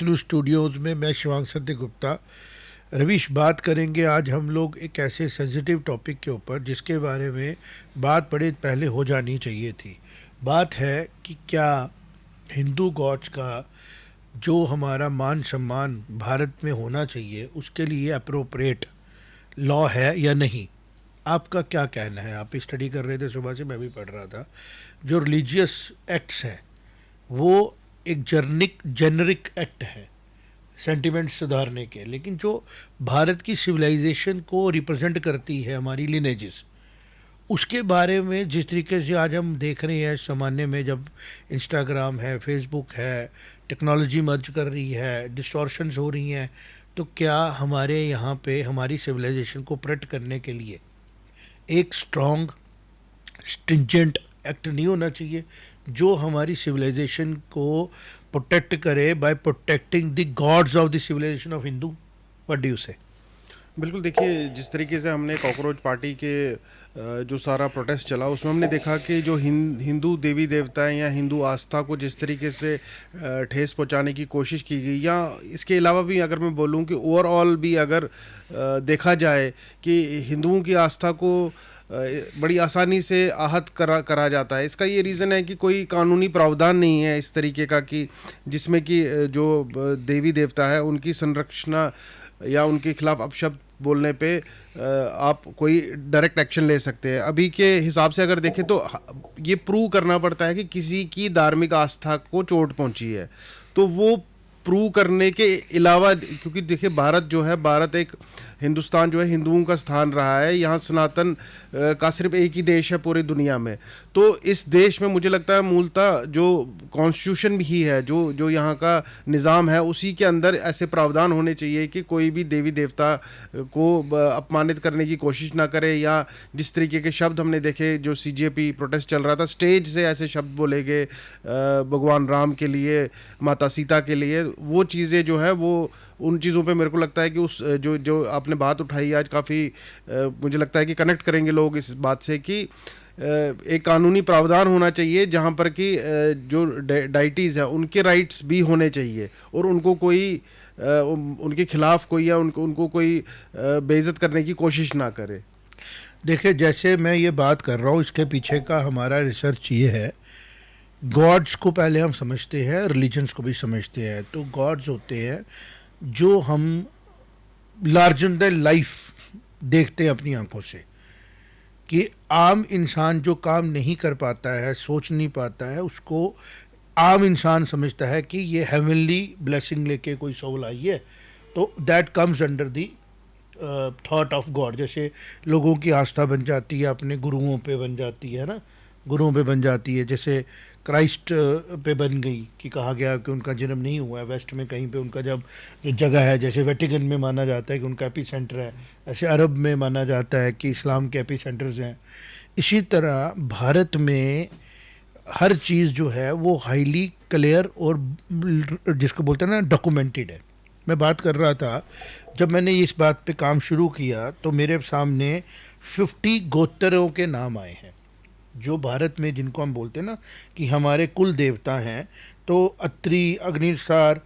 Clue Studios में मैं शिवांग सत्य गुप्ता। रवीश, बात करेंगे आज हम लोग एक ऐसे सेंसिटिव टॉपिक के ऊपर जिसके बारे में बात बड़े पहले हो जानी चाहिए थी। बात है कि क्या हिंदू गॉड्स का जो हमारा मान सम्मान भारत में होना चाहिए उसके लिए अप्रोप्रिएट लॉ है या नहीं। आपका क्या कहना है? आप स्टडी कर रहे थे, सुबह से मैं भी पढ़ रहा था। जो रिलीजियस एक्ट्स है वो एक जेनरिक एक्ट है सेंटिमेंट सुधारने के, लेकिन जो भारत की सिविलाइजेशन को रिप्रेजेंट करती है, हमारी लिनेजेस, उसके बारे में जिस तरीके से आज हम देख रहे हैं सामान्य में, जब इंस्टाग्राम है, फेसबुक है, टेक्नोलॉजी मर्ज कर रही है, डिस्टॉर्शंस हो रही हैं, तो क्या हमारे यहाँ पे हमारी सिविलाइजेशन को प्रोटेक्ट करने के लिए एक स्ट्रॉन्ग स्ट्रिंजेंट एक्ट नहीं होना चाहिए जो हमारी सिविलाइजेशन को प्रोटेक्ट करे by protecting the gods of the civilisation of Hindu? What do you say? बिल्कुल। देखिए, जिस तरीके से हमने कॉकरोच पार्टी के जो सारा प्रोटेस्ट चला उसमें हमने देखा कि जो हिंदू देवी देवताएं या हिंदू आस्था को जिस तरीके से ठेस पहुंचाने की कोशिश की गई, या इसके अलावा भी अगर मैं बोलूं कि ओवरऑल भी अगर देखा जाए कि हिंदुओं की आस्था को बड़ी आसानी से आहत करा जाता है। इसका ये रीज़न है कि कोई कानूनी प्रावधान नहीं है इस तरीके का कि जिसमें कि जो देवी देवता है उनकी संरक्षण या उनके खिलाफ अपशब्द बोलने पे आप कोई डायरेक्ट एक्शन ले सकते हैं। अभी के हिसाब से अगर देखें तो ये प्रूव करना पड़ता है कि किसी की धार्मिक आस्था को चोट पहुंची है, तो वो प्रूव करने के अलावा, क्योंकि देखिए भारत जो है, भारत एक हिंदुस्तान जो है हिंदुओं का स्थान रहा है। यहाँ सनातन का सिर्फ एक ही देश है पूरी दुनिया में। तो इस देश में मुझे लगता है मूलतः जो कॉन्स्टिट्यूशन भी है, जो यहाँ का निज़ाम है, उसी के अंदर ऐसे प्रावधान होने चाहिए कि कोई भी देवी देवता को अपमानित करने की कोशिश ना करे, या जिस तरीके के शब्द हमने देखे, जो सीजेपी प्रोटेस्ट चल रहा था, स्टेज से ऐसे शब्द बोले गए भगवान राम के लिए, माता सीता के लिए, वो चीज़ें जो है वो उन चीज़ों पे मेरे को लगता है कि उस जो जो आपने बात उठाई आज, काफ़ी मुझे लगता है कि कनेक्ट करेंगे लोग इस बात से कि एक कानूनी प्रावधान होना चाहिए जहाँ पर कि जो डाइटीज़ है उनके राइट्स भी होने चाहिए, और उनको कोई उनके खिलाफ कोई या उनको कोई बेइज्जत करने की कोशिश ना करे। देखिए, जैसे मैं ये बात कर रहा हूँ, इसके पीछे का हमारा रिसर्च ये है। गॉड्स को पहले हम समझते हैं, रिलीजन्स को भी समझते हैं। तो गॉड्स होते हैं जो हम लार्जर देन लाइफ देखते हैं अपनी आंखों से, कि आम इंसान जो काम नहीं कर पाता है, सोच नहीं पाता है, उसको आम इंसान समझता है कि ये हेवनली ब्लेसिंग लेके कोई सोल आई है, तो that comes under the thought of God. जैसे लोगों की आस्था बन जाती है अपने गुरुओं पे, बन जाती है ना, गुरुओं पे बन जाती है। जैसे क्राइस्ट पे बन गई कि कहा गया कि उनका जन्म नहीं हुआ है वेस्ट में कहीं पे, उनका जब जो जगह है, जैसे वेटिकन में माना जाता है कि उनका एपी सेंटर है, ऐसे अरब में माना जाता है कि इस्लाम के एपी सेंटर्स हैं। इसी तरह भारत में हर चीज़ जो है वो हाईली क्लियर और जिसको बोलते हैं ना डॉक्यूमेंटेड है। मैं बात कर रहा था, जब मैंने इस बात पे काम शुरू किया तो मेरे सामने 50 गोत्रों के नाम आए हैं जो भारत में, जिनको हम बोलते हैं ना कि हमारे कुल देवता हैं। तो अत्रि, अग्निसार,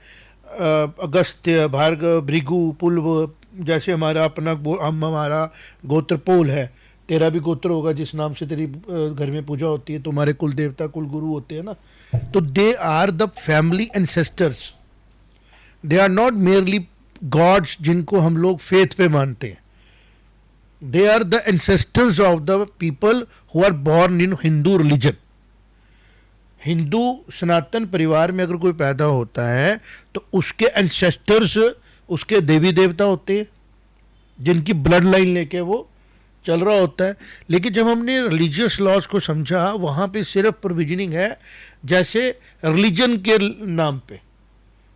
अगस्त्य, भार्गव, भृगु, पुलव, जैसे हमारा अपना हमारा गोत्र पोल है, तेरा भी गोत्र होगा जिस नाम से तेरी घर में पूजा होती है, तुम्हारे कुल देवता कुल गुरु होते हैं ना। तो they are the family ancestors, they are not merely gods जिनको हम लोग फेथ पे मानते हैं। They are the ancestors of the people who are born in Hindu religion. Hindu सनातन परिवार में अगर कोई पैदा होता है तो उसके एंसेस्टर्स उसके देवी देवता होते हैं जिनकी ब्लड लाइन लेके वो चल रहा होता है। लेकिन जब हमने रिलीजियस लॉज को समझा, वहाँ पे सिर्फ प्रोविजनिंग है जैसे रिलीजन के नाम पे।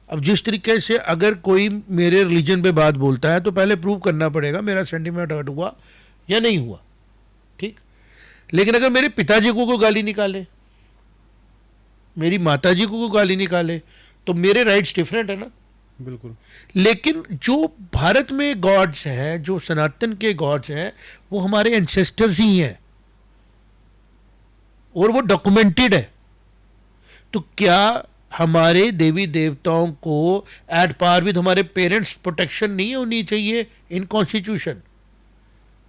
अब जिस तरीके से अगर कोई मेरे रिलीजन पे बात बोलता है तो पहले प्रूव करना पड़ेगा मेरा सेंटीमेंट हर्ट हुआ या नहीं हुआ, ठीक। लेकिन अगर मेरे पिताजी को कोई गाली निकाले, मेरी माताजी को कोई गाली निकाले, तो मेरे राइट्स डिफरेंट है ना। बिल्कुल। लेकिन जो भारत में गॉड्स हैं, जो सनातन के गॉड्स हैं, वो हमारे एंसेस्टर्स ही हैं और वो डॉक्यूमेंटेड है। तो क्या हमारे देवी देवताओं को एट पार विद हमारे पेरेंट्स प्रोटेक्शन नहीं होनी चाहिए इन कॉन्स्टिट्यूशन,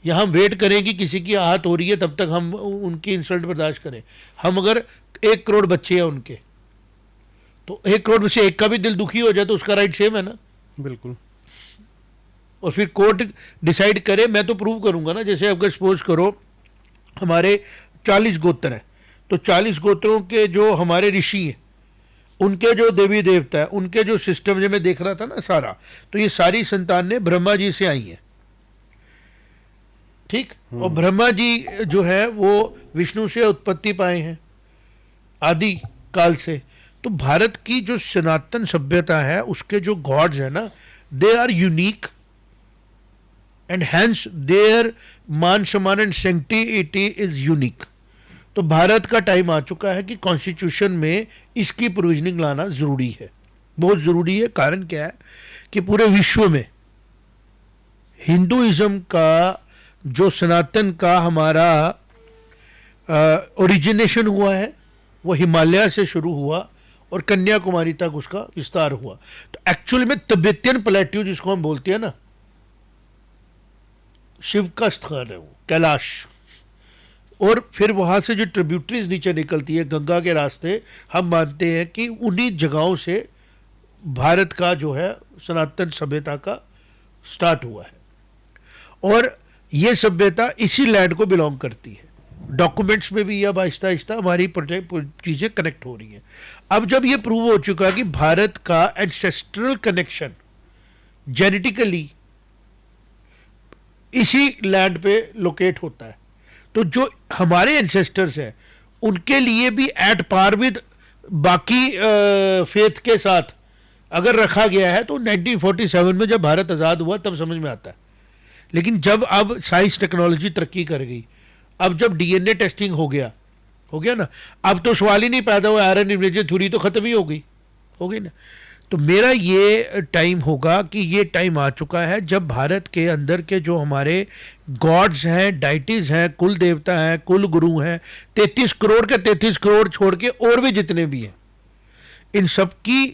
या हम वेट करें कि किसी की आहत हो रही है तब तक हम उनकी इंसल्ट बर्दाश्त करें? हम अगर 1 करोड़ बच्चे हैं उनके, तो 1 करोड़ में से एक का भी दिल दुखी हो जाए तो उसका राइट सेम है ना? बिल्कुल। और फिर कोर्ट डिसाइड करे, मैं तो प्रूव करूंगा ना। जैसे अगर सपोज करो हमारे 40 गोत्र हैं, तो 40 गोत्रों के जो हमारे ऋषि हैं, उनके जो देवी देवता है, उनके जो सिस्टम जो मैं देख रहा था ना सारा, तो ये सारी संतानें ब्रह्मा जी से आई हैं, ठीक। और ब्रह्मा जी जो है वो विष्णु से उत्पत्ति पाए हैं आदि काल से। तो भारत की जो सनातन सभ्यता है उसके जो गॉड्स है ना, they are unique and hence their मान सम्मान एंड सेंक्टिटी इज यूनिक। तो भारत का टाइम आ चुका है कि कॉन्स्टिट्यूशन में इसकी प्रोविजनिंग लाना जरूरी है, बहुत जरूरी है। कारण क्या है कि पूरे विश्व में हिंदुइज्म का जो सनातन का हमारा ओरिजिनेशन हुआ है वो हिमालय से शुरू हुआ और कन्याकुमारी तक उसका विस्तार हुआ। तो एक्चुअली में तिब्बतियन प्लेट्यू जिसको हम बोलते हैं ना, शिव का स्थान है वो, कैलाश। और फिर वहां से जो ट्रिब्यूटरीज नीचे निकलती है गंगा के रास्ते, हम मानते हैं कि उन्हीं जगहों से भारत का जो है सनातन सभ्यता का स्टार्ट हुआ है। और ये सभ्यता इसी लैंड को बिलोंग करती है। डॉक्यूमेंट्स में भी अब आहिस्ता आहिस्ता हमारी चीज़ें कनेक्ट हो रही हैं। अब जब ये प्रूव हो चुका कि भारत का एंसेस्ट्रल कनेक्शन जेनेटिकली इसी लैंड पे लोकेट होता है, तो जो हमारे एंसेस्टर्स हैं उनके लिए भी एट पार विद बाकी फेथ के साथ अगर रखा गया है, तो 1947 में जब भारत आज़ाद हुआ तब समझ में आता है। लेकिन जब अब साइंस टेक्नोलॉजी तरक्की कर गई, अब जब डीएनए टेस्टिंग हो गया ना, अब तो सवाल ही नहीं पैदा हुआ, आयरन इमेजिंग थ्योरी तो खत्म ही हो गई ना। तो मेरा ये टाइम होगा कि ये टाइम आ चुका है जब भारत के अंदर के जो हमारे गॉड्स हैं, डाइटीज हैं, कुल देवता हैं, कुल गुरु हैं, 33 करोड़ के 33 करोड़ छोड़ के और भी जितने भी हैं, इन सब की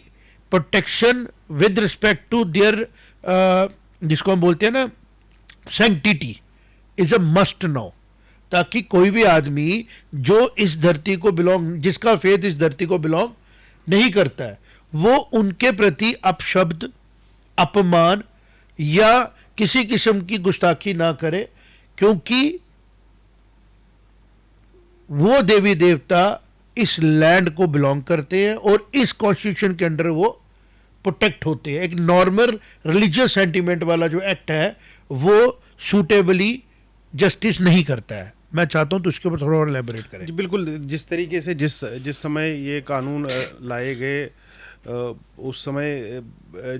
protection with respect to their जिसको हम बोलते हैं ना sanctity is a must now, ताकि कोई भी आदमी जो इस धरती को बिलोंग, जिसका फेथ इस धरती को बिलोंग नहीं करता है, वो उनके प्रति अपशब्द, अपमान या किसी किस्म की गुस्ताखी ना करे, क्योंकि वो देवी देवता इस लैंड को बिलोंग करते हैं और इस कॉन्स्टिट्यूशन के अंडर वो प्रोटेक्ट होते हैं। एक नॉर्मल रिलीजियस सेंटिमेंट वाला जो एक्ट है वो सूटेबली जस्टिस नहीं करता है। मैं चाहता हूं तो इसके ऊपर थोड़ा और एलैबोरेट करें। जी बिल्कुल। जिस तरीके से जिस समय ये कानून लाए गए, उस समय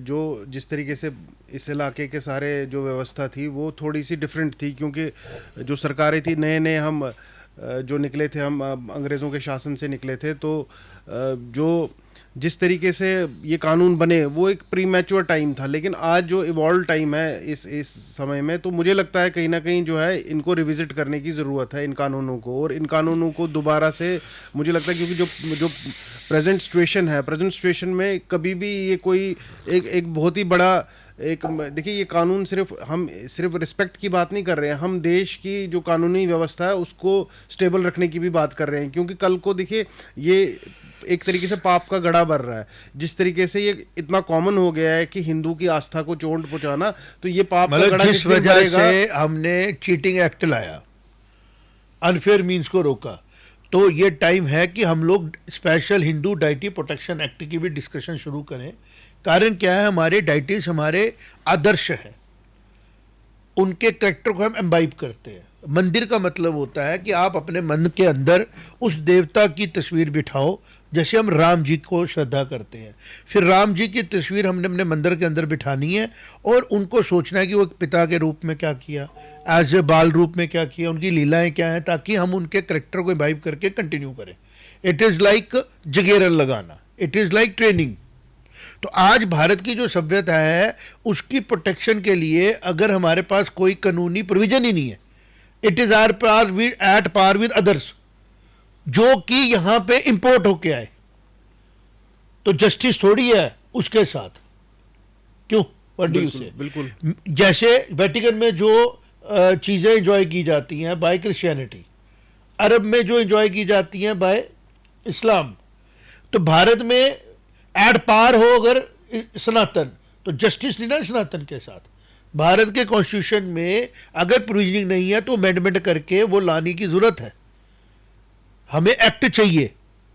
जो जिस तरीके से इस इलाके के सारे जो व्यवस्था थी वो थोड़ी सी डिफरेंट थी, क्योंकि जो सरकारें थी, नए नए हम जो निकले थे, हम अंग्रेज़ों के शासन से निकले थे, तो जो जिस तरीके से ये कानून बने वो एक प्री मैच्योर टाइम था। लेकिन आज जो इवॉल्व टाइम है इस समय में, तो मुझे लगता है कहीं ना कहीं जो है इनको रिविजिट करने की ज़रूरत है, इन कानूनों को। और इन कानूनों को दोबारा से मुझे लगता है, क्योंकि जो प्रेजेंट सिचुएशन में कभी भी ये कोई एक बहुत ही बड़ा एक, देखिए ये कानून हम सिर्फ रिस्पेक्ट की बात नहीं कर रहे हैं, हम देश की जो कानूनी व्यवस्था है उसको स्टेबल रखने की भी बात कर रहे हैं। क्योंकि कल को देखिए ये एक तरीके से पाप का गड़ा भर रहा है। जिस तरीके से ये इतना कॉमन हो गया है कि हिंदू की आस्था को चोट पहुंचाना, तो ये पाप का गड़ा जिस वजह से हमने चीटिंग एक्ट लाया, अनफेयर मीन्स को रोका, तो ये टाइम है कि हम लोग special Hindu deity protection act की भी डिस्कशन शुरू करें। कारण क्या है, हमारे डाइटीज हमारे आदर्श है, उनके कैरेक्टर को हम एम्बाइब करते हैं। मंदिर का मतलब होता है कि आप अपने मन के अंदर उस देवता की तस्वीर बिठाओ, जैसे हम राम जी को श्रद्धा करते हैं, फिर राम जी की तस्वीर हमने अपने मंदिर के अंदर बिठानी है और उनको सोचना है कि वो एक पिता के रूप में क्या किया, एज ए बाल रूप में क्या किया, उनकी लीलाएं क्या हैं, ताकि हम उनके करेक्टर को इम्बाइब करके कंटिन्यू करें। इट इज़ लाइक जगेरन लगाना, इट इज़ लाइक ट्रेनिंग। तो आज भारत की जो सभ्यता है उसकी प्रोटेक्शन के लिए अगर हमारे पास कोई कानूनी प्रोविजन ही नहीं है, it is at par with others जो कि यहाँ पे इंपोर्ट होके आए। तो जस्टिस थोड़ी है उसके साथ, क्यों? What do you say? बिल्कुल जैसे वेटिकन में जो चीज़ें इंजॉय की जाती हैं बाय क्रिश्चियनिटी, अरब में जो इंजॉय की जाती हैं बाय इस्लाम, तो भारत में एड पार हो अगर सनातन, तो जस्टिस नहीं ना सनातन के साथ। भारत के कॉन्स्टिट्यूशन में अगर प्रोविजनिंग नहीं है तो अमेंडमेंट करके वो लाने की जरूरत है। हमें एक्ट चाहिए।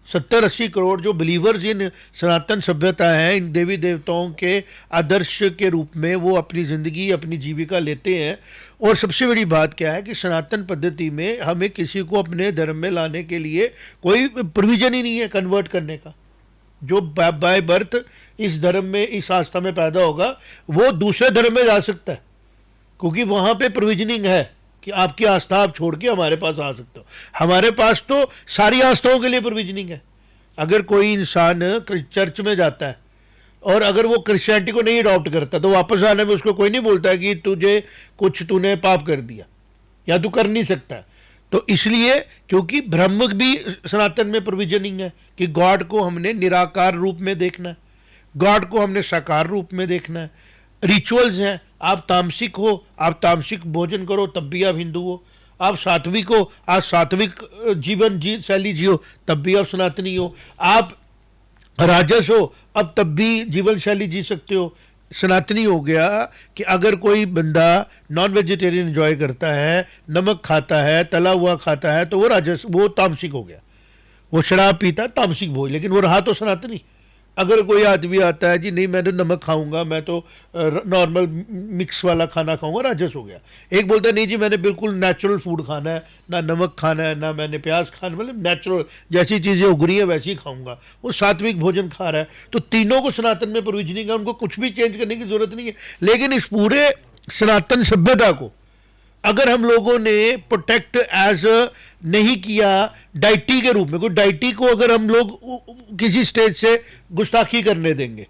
70-80 करोड़ जो बिलीवर्स इन सनातन सभ्यता है, इन देवी देवताओं के आदर्श के रूप में वो अपनी ज़िंदगी अपनी जीविका लेते हैं। और सबसे बड़ी बात क्या है कि सनातन पद्धति में हमें किसी को अपने धर्म में लाने के लिए कोई प्रोविज़न ही नहीं है कन्वर्ट करने का। जो बाय बर्थ इस धर्म में इस आस्था में पैदा होगा वो दूसरे धर्म में जा सकता है, क्योंकि वहाँ पे प्रोविजनिंग है कि आपकी आस्था आप छोड़ के हमारे पास आ सकते हो। हमारे पास तो सारी आस्थाओं के लिए प्रोविजनिंग है। अगर कोई इंसान चर्च में जाता है और अगर वो क्रिश्चियनिटी को नहीं अडॉप्ट करता तो वापस आने में उसको कोई नहीं बोलता है कि तूने पाप कर दिया या तू कर नहीं सकता। तो इसलिए क्योंकि ब्रह्म भी सनातन में प्रोविजनिंग है कि गॉड को हमने निराकार रूप में देखना है, गॉड को हमने साकार रूप में देखना है। रिचुअल्स हैं, आप तामसिक हो, आप तामसिक भोजन करो तब भी आप हिंदू हो। आप सात्विक हो, आप सात्विक जीवन शैली जियो तब भी आप सनातनी हो। आप राजस हो, अब तब भी जीवन शैली जी सकते हो, सनातनी हो गया। कि अगर कोई बंदा नॉन वेजिटेरियन एंजॉय करता है, नमक खाता है, तला हुआ खाता है, तो वो राजस, वो तामसिक हो गया। वो शराब पीता है, तामसिक भोज, लेकिन वो रहा तो सनातनी। अगर कोई आदमी आता है जी नहीं मैं तो नमक खाऊंगा, मैं तो नॉर्मल मिक्स वाला खाना खाऊंगा, राजस हो गया। एक बोलता है नहीं जी मैंने बिल्कुल नेचुरल फूड खाना है, ना नमक खाना है, ना मैंने प्याज खाना, मतलब नेचुरल जैसी चीज़ें उगरी है वैसी ही खाऊंगा, वो सात्विक भोजन खा रहा है। तो तीनों को सनातन में प्रोविजनिंग है, उनको कुछ भी चेंज करने की जरूरत नहीं है। लेकिन इस पूरे सनातन सभ्यता को अगर हम लोगों ने प्रोटेक्ट एज नहीं किया डाइटी के रूप में, कोई डाइटी को अगर हम लोग किसी स्टेज से गुस्ताखी करने देंगे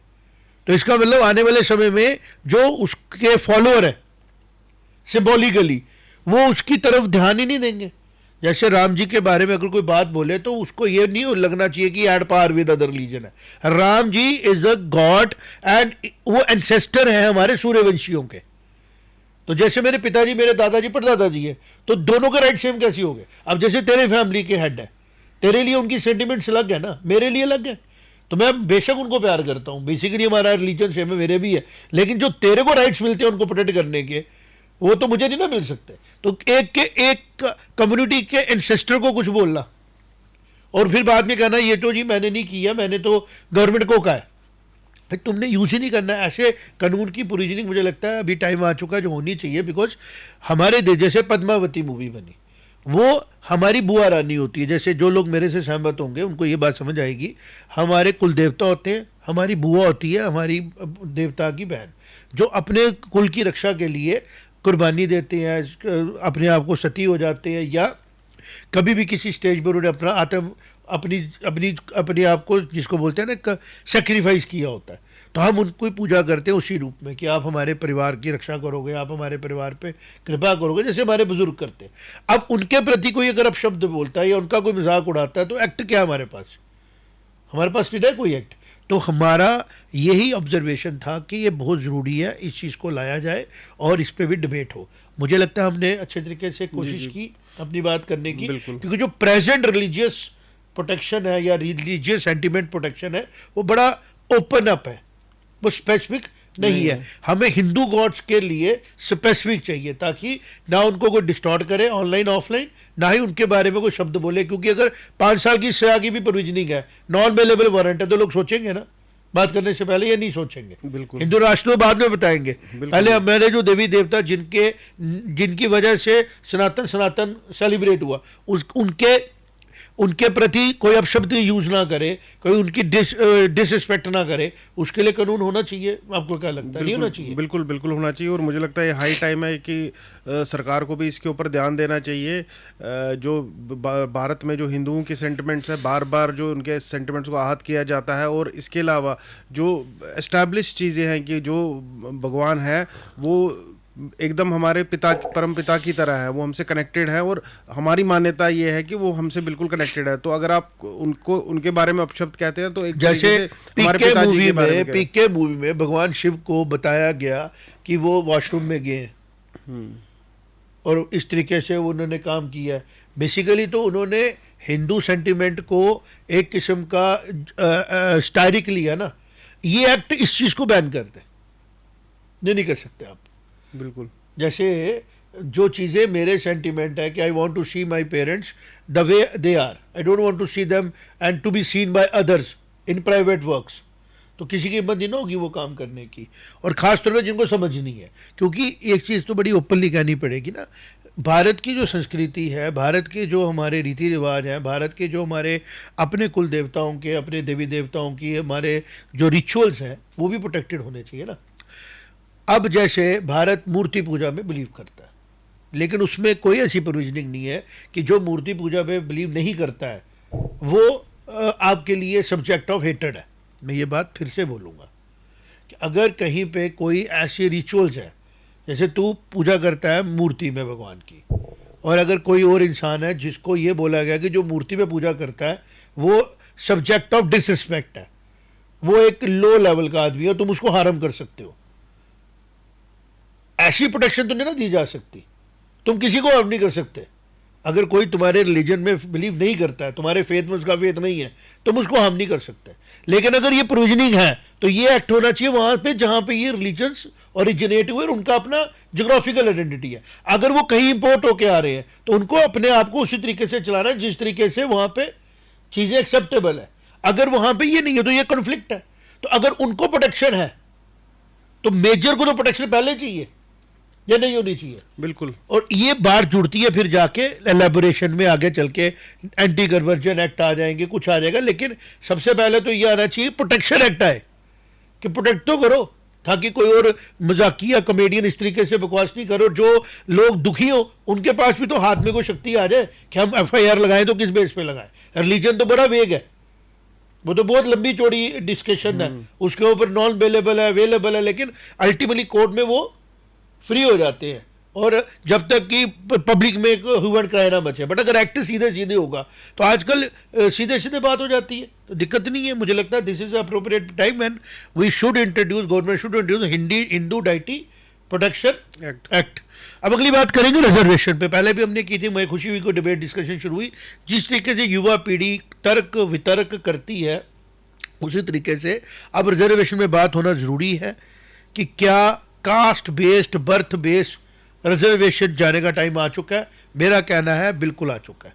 तो इसका मतलब आने वाले समय में जो उसके फॉलोअर है सिंबॉलिकली वो उसकी तरफ ध्यान ही नहीं देंगे। जैसे राम जी के बारे में अगर कोई बात बोले तो उसको ये नहीं लगना चाहिए कि at par with other religion है। Ram ji is a god and वो एंसेस्टर है हमारे सूर्यवंशियों के। तो जैसे मेरे पिताजी मेरे दादाजी परदादाजी है, तो दोनों के राइट सेम कैसे हो गए? अब जैसे तेरे फैमिली के हेड है, तेरे लिए उनकी सेंटिमेंट्स अलग है ना, मेरे लिए अलग है, तो मैं बेशक उनको प्यार करता हूँ, बेसिकली हमारा रिलीजन सेम है, मेरे भी है, लेकिन जो तेरे को राइट्स मिलते हैं उनको प्रोटेक्ट करने के वो तो मुझे नहीं ना मिल सकते। तो एक कम्युनिटी के एंसेस्टर को कुछ बोलना और फिर बाद में कहना ये तो जी मैंने नहीं किया, मैंने तो गवर्नमेंट को कहा है, भाई तुमने यूज ही नहीं करना है। ऐसे कानून की प्रोविजनिंग मुझे लगता है अभी टाइम आ चुका है जो होनी चाहिए। बिकॉज हमारे देश जैसे पद्मावती मूवी बनी, वो हमारी बुआ रानी होती है। जैसे जो लोग मेरे से सहमत होंगे उनको ये बात समझ आएगी, हमारे कुल देवता होते हैं, हमारी बुआ होती है हमारी देवता की बहन, जो अपने कुल की रक्षा के लिए कुर्बानी देते हैं, अपने आप को सती हो जाते हैं, या कभी भी किसी स्टेज पर उन्होंने अपना अपनी अपनी अपने आप को जिसको बोलते हैं ना सेक्रीफाइस किया होता है। तो हम उनको ही पूजा करते हैं उसी रूप में कि आप हमारे परिवार की रक्षा करोगे, आप हमारे परिवार पे कृपा करोगे, जैसे हमारे बुजुर्ग करते हैं। अब उनके प्रति कोई अगर अपशब्द बोलता है या उनका कोई मजाक उड़ाता है तो एक्ट क्या हमारे पास नहीं है कोई एक्ट। तो हमारा यही ऑब्जर्वेशन था कि ये बहुत ज़रूरी है इस चीज़ को लाया जाए और इस पर भी डिबेट हो। मुझे लगता है हमने अच्छे तरीके से कोशिश की अपनी बात करने की, क्योंकि जो प्रेजेंट रिलीजियस प्रोटेक्शन है या रिलीजियस सेंटिमेंट प्रोटेक्शन है वो बड़ा ओपन अप है, वो स्पेसिफिक नहीं है। हमें हिंदू गॉड्स के लिए स्पेसिफिक चाहिए ताकि ना उनको कोई डिस्टॉर्ट करे ऑनलाइन ऑफलाइन, ना ही उनके बारे में कोई शब्द बोले। क्योंकि अगर 5 साल की सजा की भी प्रोविजनिंग है, नॉन अवेलेबल वारंट है, तो लोग सोचेंगे ना बात करने से पहले, या नहीं सोचेंगे? बिल्कुल। हिंदू राष्ट्र बाद में बताएंगे, पहले हमारे जो देवी देवता जिनकी वजह से सनातन सेलिब्रेट हुआ उनके प्रति कोई अपशब्द यूज ना करे, कोई उनकी डिसरिस्पेक्ट ना करे, उसके लिए कानून होना चाहिए। आपको क्या लगता है? नहीं होना चाहिए? बिल्कुल बिल्कुल होना चाहिए। और मुझे लगता है ये हाई टाइम है कि सरकार को भी इसके ऊपर ध्यान देना चाहिए। जो भारत में जो हिंदुओं के सेंटिमेंट्स है, बार बार जो उनके सेंटिमेंट्स को आहत किया जाता है, और इसके अलावा जो एस्टैब्लिश चीज़ें हैं कि जो भगवान है वो एकदम हमारे पिता, परम पिता की तरह है, वो हमसे कनेक्टेड है और हमारी मान्यता ये है कि वो हमसे बिल्कुल कनेक्टेड है। तो अगर आप उनको उनके बारे में अपशब्द कहते हैं तो एक जैसे तरीके से हमारे पिताजी के बारे में कह रहे पीके मूवी में भगवान शिव को बताया गया कि वो वॉशरूम में गए और इस तरीके से उन्होंने काम किया है। बेसिकली तो उन्होंने हिंदू सेंटिमेंट को एक किस्म का स्टायरिक लिया ना। ये एक्ट इस चीज को बैन कर दे, नहीं कर सकते आप। बिल्कुल। जैसे जो चीज़ें मेरे सेंटिमेंट है कि I want to see my parents the way they are, I don't want to see them and to be seen by others in private works, तो किसी की हिम्मत नहीं ना होगी वो काम करने की, और ख़ास तौर पे जिनको समझनी है। क्योंकि एक चीज़ तो बड़ी ओपनली कहनी पड़ेगी ना, भारत की जो संस्कृति है, भारत के जो हमारे रीति रिवाज हैं, भारत के जो हमारे अपने कुल देवताओं के, अपने देवी देवताओं की हमारे जो रिचुअल्स हैं, वो भी प्रोटेक्टेड होने चाहिए ना। अब जैसे भारत मूर्ति पूजा में बिलीव करता है, लेकिन उसमें कोई ऐसी प्रोविजनिंग नहीं है कि जो मूर्ति पूजा में बिलीव नहीं करता है वो आपके लिए सब्जेक्ट ऑफ हेटेड है। मैं ये बात फिर से बोलूँगा कि अगर कहीं पे कोई ऐसी रिचुअल्स है, जैसे तू पूजा करता है मूर्ति में भगवान की, और अगर कोई और इंसान है जिसको ये बोला गया कि जो मूर्ति में पूजा करता है वो सब्जेक्ट ऑफ डिसरिस्पेक्ट है, वो एक लो लेवल का आदमी है, तुम उसको हार्म कर सकते हो। ऐसी प्रोटेक्शन तो नहीं ना दी जा सकती, तुम किसी को हार्म नहीं कर सकते। अगर कोई तुम्हारे रिलीजन में बिलीव नहीं करता है, तुम्हारे फेथ में उसका फेथ नहीं है, तुम उसको हार्म नहीं कर सकते। लेकिन अगर ये प्रोविजनिंग है तो ये एक्ट होना चाहिए वहां पे जहां पे ये रिलीजन्स ओरिजिनेट हुए और उनका अपना जोग्राफिकल आइडेंटिटी है। अगर वो कहीं इंपोर्ट होके आ रहे हैं तो उनको अपने आप को उसी तरीके से चलाना है जिस तरीके से वहां पे चीजें एक्सेप्टेबल है। अगर वहां पे ये नहीं है तो ये कॉन्फ्लिक्ट है। तो अगर उनको प्रोटेक्शन है तो मेजर को तो प्रोटेक्शन पहले चाहिए या नहीं होनी चाहिए। बिल्कुल। और ये बात जुड़ती है फिर जाके एलेबोरेशन में, आगे चल के एंटी कन्वर्जन एक्ट आ जाएंगे, कुछ आ जाएगा, लेकिन सबसे पहले तो ये आना चाहिए प्रोटेक्शन एक्ट आए कि प्रोटेक्ट तो करो, ताकि कोई और मजाकिया कॉमेडियन इस तरीके से बकवास नहीं करो। जो लोग दुखी हो उनके पास भी तो हाथ में कोई शक्ति आ जाए कि हम FIR लगाएं तो किस बेस पे लगाएं। रिलीजन तो बड़ा वेग है, वो तो बहुत लंबी चौड़ी डिस्कशन है, उसके ऊपर नॉन अवेलेबल है, अवेलेबल है, लेकिन अल्टीमेटली कोर्ट में वो फ्री हो जाते हैं, और जब तक कि पब्लिक में ह्यूमन क्राई ना बचे। बट अगर एक्ट सीधे सीधे होगा तो आजकल सीधे सीधे बात हो जाती है, तो दिक्कत नहीं है। मुझे लगता है this is appropriate time and we should introduce, government should introduce Hindu deity protection act. अब अगली बात करेंगे रिजर्वेशन पे। पहले भी हमने की थी, मैं खुशी हुई को डिबेट डिस्कशन शुरू हुई। जिस तरीके से युवा पीढ़ी तर्क वितर्क करती है उसी तरीके से अब रिजर्वेशन में बात होना ज़रूरी है कि क्या caste based, birth based reservation जाने का टाइम आ चुका है। मेरा कहना है बिल्कुल आ चुका है।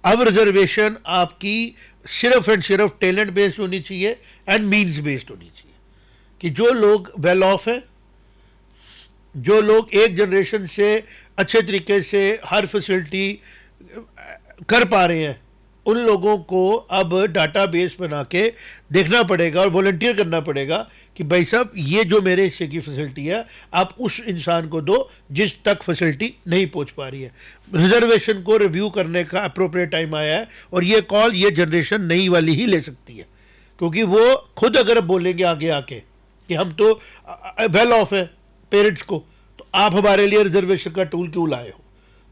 अब रिजर्वेशन आपकी सिर्फ एंड सिर्फ टैलेंट बेस्ड होनी चाहिए एंड मीन्स बेस्ड होनी चाहिए, कि जो लोग वेल ऑफ हैं, जो लोग एक जनरेशन से अच्छे तरीके से हर फैसिलिटी कर पा रहे हैं, उन लोगों को अब डाटा बेस बना के देखना पड़ेगा और वॉलंटियर करना पड़ेगा कि भाई साहब ये जो मेरे हिस्से की फैसिलिटी है आप उस इंसान को दो जिस तक फैसिलिटी नहीं पहुंच पा रही है। रिजर्वेशन को रिव्यू करने का अप्रोप्रिएट टाइम आया है, और ये कॉल ये जनरेशन नई वाली ही ले सकती है, क्योंकि वो खुद अगर बोलेंगे आगे आके कि हम तो वेल ऑफ है पेरेंट्स को, तो आप हमारे लिए रिजर्वेशन का टूल क्यों लाए हो।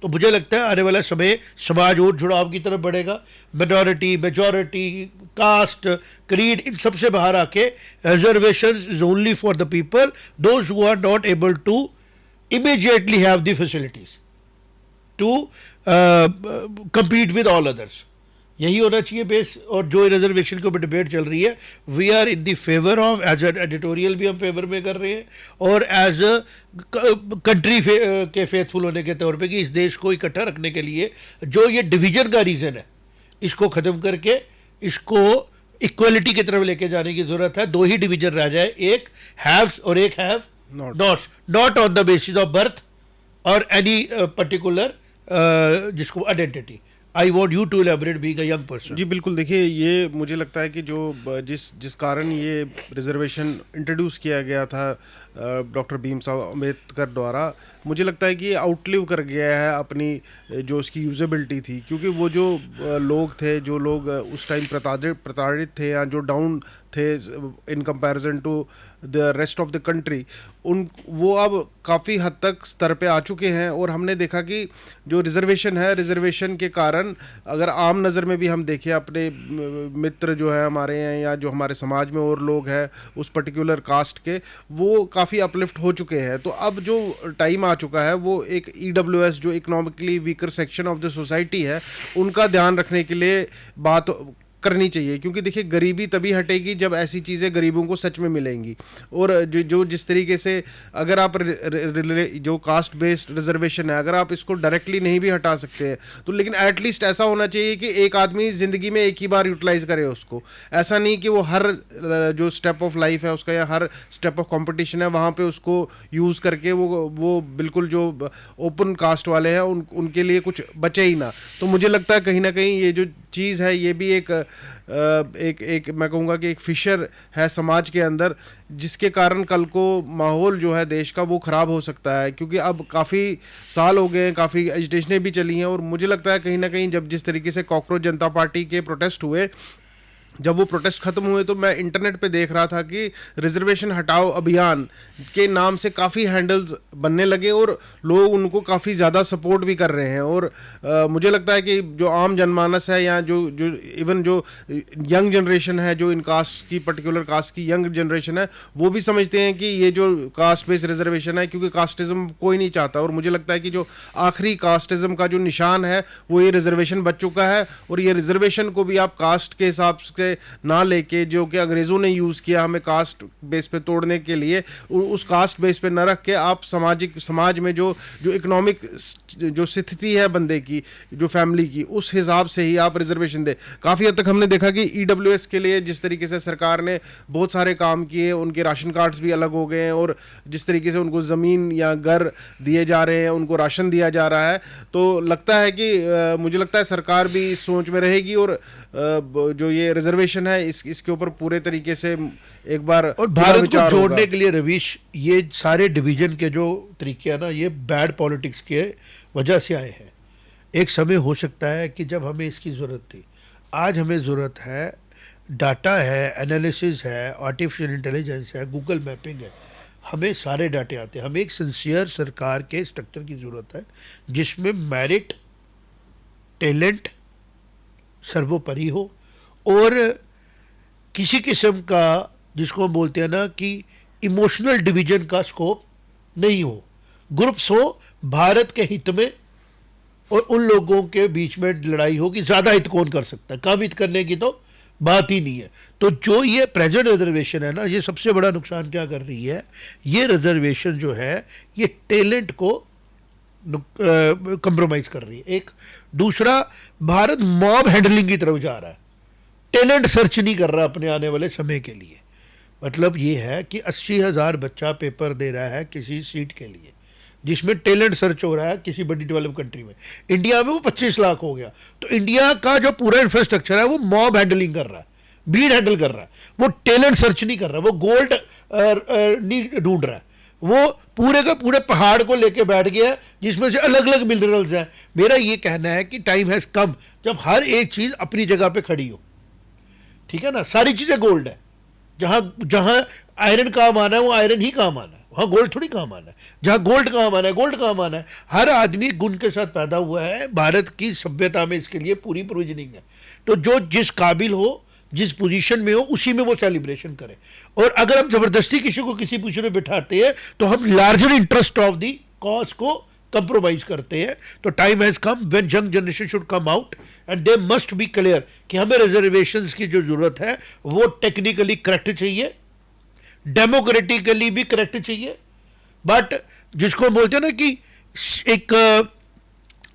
तो मुझे लगता है आने वाला समय समाज और जुड़ाव की तरफ बढ़ेगा। मिनॉरिटी, मेजॉरिटी, कास्ट, क्रीड, इन सबसे बाहर आके reservation is only for the people those who are not able to immediately have the facilities to compete with all others। यही होना चाहिए बेस। और जो रिजर्वेशन के ऊपर डिबेट चल रही है, we are in the favour of, as editorial भी हम फेवर में कर रहे हैं, और एज अ कंट्री के फेथफुल होने के तौर पे कि इस देश को इकट्ठा रखने के लिए जो ये डिवीजन का रीज़न है इसको ख़त्म करके इसको इक्वलिटी की तरफ लेके जाने की ज़रूरत है। दो ही डिवीजन रह जाए, एक हैव्स और एक have nots, not on the basis of birth और एनी पर्टिकुलर जिसको identity. I want you to elaborate being a young person. जी बिल्कुल। देखिए, ये मुझे लगता है कि जो जिस कारण ये रिजर्वेशन इंट्रोड्यूस किया गया था डॉक्टर भीमराव अम्बेडकर द्वारा, मुझे लगता है कि ये आउटलिव कर गया है अपनी जो उसकी यूजेबिलिटी थी। क्योंकि वो जो लोग थे, जो लोग उस टाइम प्रताड़ित थे या जो डाउन थे in comparison to the rest of the country, उन वो अब काफ़ी हद तक स्तर पे आ चुके हैं। और हमने देखा कि जो रिजर्वेशन है, रिजर्वेशन के कारण अगर आम नज़र में भी हम देखें, अपने मित्र जो है हमारे हैं या जो हमारे समाज में और लोग हैं उस पर्टिकुलर कास्ट के, वो काफ़ी अपलिफ्ट हो चुके हैं। तो अब जो टाइम आ चुका है वो एक EWS जो economically weaker section of the society है, उनका ध्यान रखने के लिए बात करनी चाहिए। क्योंकि देखिए, गरीबी तभी हटेगी जब ऐसी चीज़ें गरीबों को सच में मिलेंगी। और जो जिस तरीके से अगर आप जो कास्ट बेस्ड रिजर्वेशन है, अगर आप इसको डायरेक्टली नहीं भी हटा सकते हैं तो लेकिन एटलीस्ट ऐसा होना चाहिए कि एक आदमी ज़िंदगी में एक ही बार यूटिलाइज करे उसको। ऐसा नहीं कि वो हर जो स्टेप ऑफ लाइफ है उसका या हर स्टेप ऑफ कंपटीशन है वहाँ पे उसको यूज़ करके वो बिल्कुल जो ओपन कास्ट वाले हैं उनके लिए कुछ बचे ही ना। तो मुझे लगता है कहीं ना कहीं ये जो चीज़ है ये भी एक मैं कहूँगा कि एक फिशर है समाज के अंदर, जिसके कारण कल को माहौल जो है देश का वो ख़राब हो सकता है। क्योंकि अब काफ़ी साल हो गए हैं, काफ़ी एजिटेशनें भी चली हैं, और मुझे लगता है कहीं ना कहीं जब जिस तरीके से कॉकरोच जनता पार्टी के प्रोटेस्ट हुए, जब वो प्रोटेस्ट खत्म हुए तो मैं इंटरनेट पे देख रहा था कि रिजर्वेशन हटाओ अभियान के नाम से काफ़ी हैंडल्स बनने लगे और लोग उनको काफ़ी ज़्यादा सपोर्ट भी कर रहे हैं। और मुझे लगता है कि जो आम जनमानस है या जो जो इवन जो यंग जनरेशन है, जो इन कास्ट की पर्टिकुलर कास्ट की यंग जनरेशन है, वो भी समझते हैं कि ये जो कास्ट बेस्ड रिजर्वेशन है, क्योंकि कास्टिज्म कोई नहीं चाहता। और मुझे लगता है कि जो आखिरी कास्टिज्म का जो निशान है वो ये रिजर्वेशन बच चुका है। और ये रिजर्वेशन को भी आप कास्ट के हिसाब से ना लेके, जो कि अंग्रेजों ने यूज़ किया हमें कास्ट बेस पे तोड़ने के लिए, उस कास्ट बेस पे न रख के आप समाज में जो इकोनॉमिक जो स्थिति है बंदे की, जो फैमिली की, उस हिसाब से ही आप रिजर्वेशन दे। काफ़ी हद तक हमने देखा कि EWS के लिए जिस तरीके से सरकार ने बहुत सारे काम किए, उनके राशन कार्ड्स भी अलग हो गए हैं, और जिस तरीके से उनको ज़मीन या घर दिए जा रहे हैं, उनको राशन दिया जा रहा है, तो लगता है कि मुझे लगता है सरकार भी इस सोच में रहेगी और जो ये रिजर्वेशन है इसके ऊपर पूरे तरीके से एक बार और भारत को जोड़ने के लिए रवीश, ये सारे डिवीजन के जो तरीके हैं ना, ये बैड पॉलिटिक्स के वजह से आए हैं। एक समय हो सकता है कि जब हमें इसकी ज़रूरत थी, आज हमें ज़रूरत है, डाटा है, एनालिसिस है, आर्टिफिशियल इंटेलिजेंस है, गूगल मैपिंग है, हमें सारे डाटे आते हैं। हमें एक सिंसियर सरकार के स्ट्रक्चर की ज़रूरत है जिसमें मेरिट, टैलेंट सर्वोपरि हो, और किसी किस्म का, जिसको हम बोलते हैं ना कि इमोशनल डिवीजन का स्कोप नहीं हो। ग्रुप्स हो भारत के हित में, और उन लोगों के बीच में लड़ाई हो कि ज़्यादा हित कौन कर सकता है। कम हित करने की तो बात ही नहीं है। तो जो ये प्रेजेंट रिजर्वेशन है ना, ये सबसे बड़ा नुकसान क्या कर रही है, ये रिजर्वेशन जो है ये टैलेंट को कंप्रोमाइज कर रही है। एक दूसरा, भारत मॉब हैंडलिंग की तरफ जा रहा है, टैलेंट सर्च नहीं कर रहा अपने आने वाले समय के लिए। मतलब ये है कि 80,000 बच्चा पेपर दे रहा है किसी सीट के लिए जिसमें टैलेंट सर्च हो रहा है किसी बड़ी डेवलप कंट्री में। इंडिया में वो 25 लाख हो गया। तो इंडिया का जो पूरा इंफ्रास्ट्रक्चर है वो मॉब हैंडलिंग कर रहा है, भीड़ हैंडल कर रहा है, वो टैलेंट सर्च नहीं कर रहा, वो गोल्ड नहीं ढूंढ रहा है, वो पूरे का पूरे पहाड़ को लेके बैठ गया जिसमें से अलग अलग मिनरल्स हैं। मेरा ये कहना है कि टाइम हैज़ कम जब हर एक चीज़ अपनी जगह पे खड़ी हो, ठीक है ना। सारी चीज़ें गोल्ड है, जहाँ जहाँ आयरन काम आना है वो आयरन ही काम आना है, वहाँ गोल्ड थोड़ी काम आना है। जहाँ गोल्ड काम आना है गोल्ड काम आना है। हर आदमी गुण के साथ पैदा हुआ है, भारत की सभ्यता में इसके लिए पूरी प्रोविजनिंग है। तो जो जिस काबिल हो, जिस पोजीशन में हो, उसी में वो सेलिब्रेशन करे। और अगर हम ज़बरदस्ती किसी को किसी पोजीशन में बिठाते हैं तो हम larger interest of the cause को कंप्रोमाइज करते हैं। तो time has come when young generation should come out and they must be clear कि हमें रिजर्वेशंस की जो ज़रूरत है वो टेक्निकली करेक्ट चाहिए, डेमोक्रेटिकली भी करेक्ट चाहिए, बट जिसको हम बोलते हैं ना कि एक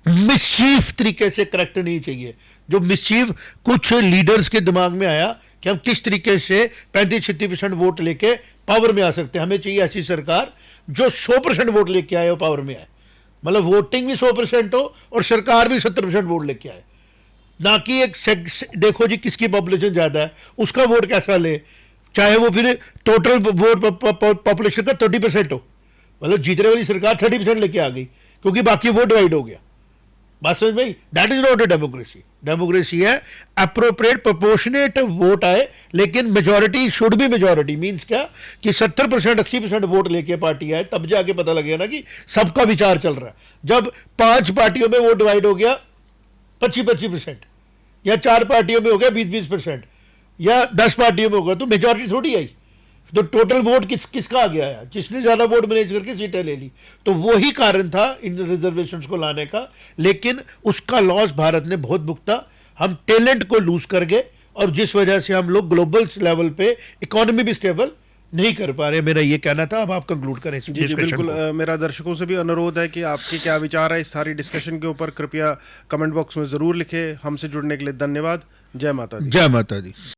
मिसचीफ तरीके से करेक्ट नहीं चाहिए। जो मिसचीफ कुछ लीडर्स के दिमाग में आया कि हम किस तरीके से 35-36% वोट लेके पावर में आ सकते हैं। हमें चाहिए ऐसी सरकार जो 100% वोट लेके आए और पावर में आए, मतलब वोटिंग भी 100% हो और सरकार भी 70% वोट लेके आए। ना कि एक देखो जी किसकी पॉपुलेशन ज़्यादा है उसका वोट कैसा ले, चाहे वो फिर टोटल वोट पॉपुलेशन का 30% हो, मतलब जीतने वाली सरकार 30% लेके आ गई क्योंकि बाकी वोट डिवाइड हो गया। बात समझ में? That is not a democracy, democracy है अप्रोप्रिएट प्रोपोर्शनेट वोट आए, लेकिन majority should be majority. Means क्या कि 70% 80% वोट लेके पार्टी आए, तब जाके पता लगेगा ना कि सबका विचार चल रहा है। जब 5 पार्टियों में वोट डिवाइड हो गया 25% या 4 पार्टियों में हो गया 20% या 10 पार्टियों में होगा, तो मेजोरिटी थोड़ी आई। तो टोटल वोट किसका आ गया है? जिसने ज्यादा वोट मैनेज करके सीटें ले ली। तो वही कारण था इन रिजर्वेशंस को लाने का, लेकिन उसका लॉस भारत ने बहुत भुगता। हम टैलेंट को लूज कर गए और जिस वजह से हम लोग ग्लोबल लेवल पे इकोनॉमी भी स्टेबल नहीं कर पा रहे। मेरा ये कहना था। अब आप कंक्लूड करें इस जी discussion बिल्कुल। को। मेरा दर्शकों से भी अनुरोध है कि आपके क्या विचार है इस सारी डिस्कशन के ऊपर, कृपया कमेंट बॉक्स में ज़रूर लिखें। हमसे जुड़ने के लिए धन्यवाद। जय माता दी। जय माता दी।